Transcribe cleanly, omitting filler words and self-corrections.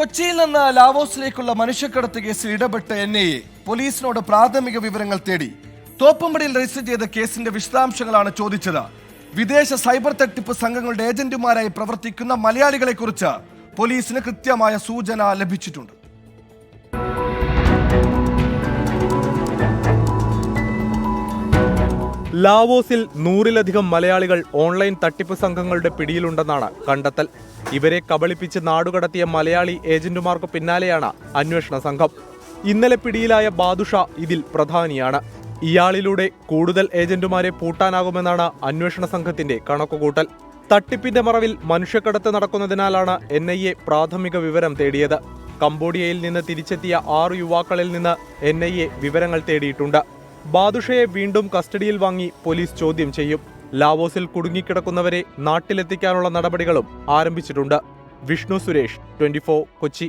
കൊച്ചിയിൽ നിന്ന് ലാവോസിലേക്കുള്ള മനുഷ്യക്കടത്ത് കേസിൽ ഇടപെട്ട NIA പോലീസിനോട് പ്രാഥമിക വിവരങ്ങൾ തേടി. തോപ്പുംപടിയിൽ രജിസ്റ്റർ ചെയ്ത കേസിന്റെ വിശദാംശങ്ങളാണ് ചോദിച്ചത്. വിദേശ സൈബർ തട്ടിപ്പ് സംഘങ്ങളുടെ ഏജന്റുമാരായി പ്രവർത്തിക്കുന്ന മലയാളികളെക്കുറിച്ച് പോലീസിന് കൃത്യമായ സൂചന ലഭിച്ചിട്ടുണ്ട്. ലാവോസിൽ 100-ലധികം മലയാളികൾ ഓൺലൈൻ തട്ടിപ്പ് സംഘങ്ങളുടെ പിടിയിലുണ്ടെന്നാണ് കണ്ടെത്തൽ. ഇവരെ കബളിപ്പിച്ച് നാടുകടത്തിയ മലയാളി ഏജന്റുമാർക്ക് പിന്നാലെയാണ് അന്വേഷണ സംഘം. ഇന്നലെ പിടിയിലായ ബാദുഷ ഇതിൽ പ്രധാനിയാണ്. ഇയാളിലൂടെ കൂടുതൽ ഏജന്റുമാരെ പൂട്ടാനാകുമെന്നാണ് അന്വേഷണ സംഘത്തിന്റെ കണക്കുകൂട്ടൽ. തട്ടിപ്പിന്റെ മറവിൽ മനുഷ്യക്കടത്ത് നടക്കുന്നതിനാലാണ് NIA പ്രാഥമിക വിവരം തേടിയത്. കംബോഡിയയിൽ നിന്ന് തിരിച്ചെത്തിയ 6 യുവാക്കളിൽ നിന്ന് NIA വിവരങ്ങൾ തേടിയിട്ടുണ്ട്. ബാദുഷയെ വീണ്ടും കസ്റ്റഡിയിൽ വാങ്ങി പോലീസ് ചോദ്യം ചെയ്യും. ലാവോസിൽ കുടുങ്ങിക്കിടക്കുന്നവരെ നാട്ടിലെത്തിക്കാനുള്ള നടപടികളും ആരംഭിച്ചിട്ടുണ്ട്. വിഷ്ണു സുരേഷ്, 24 കൊച്ചി.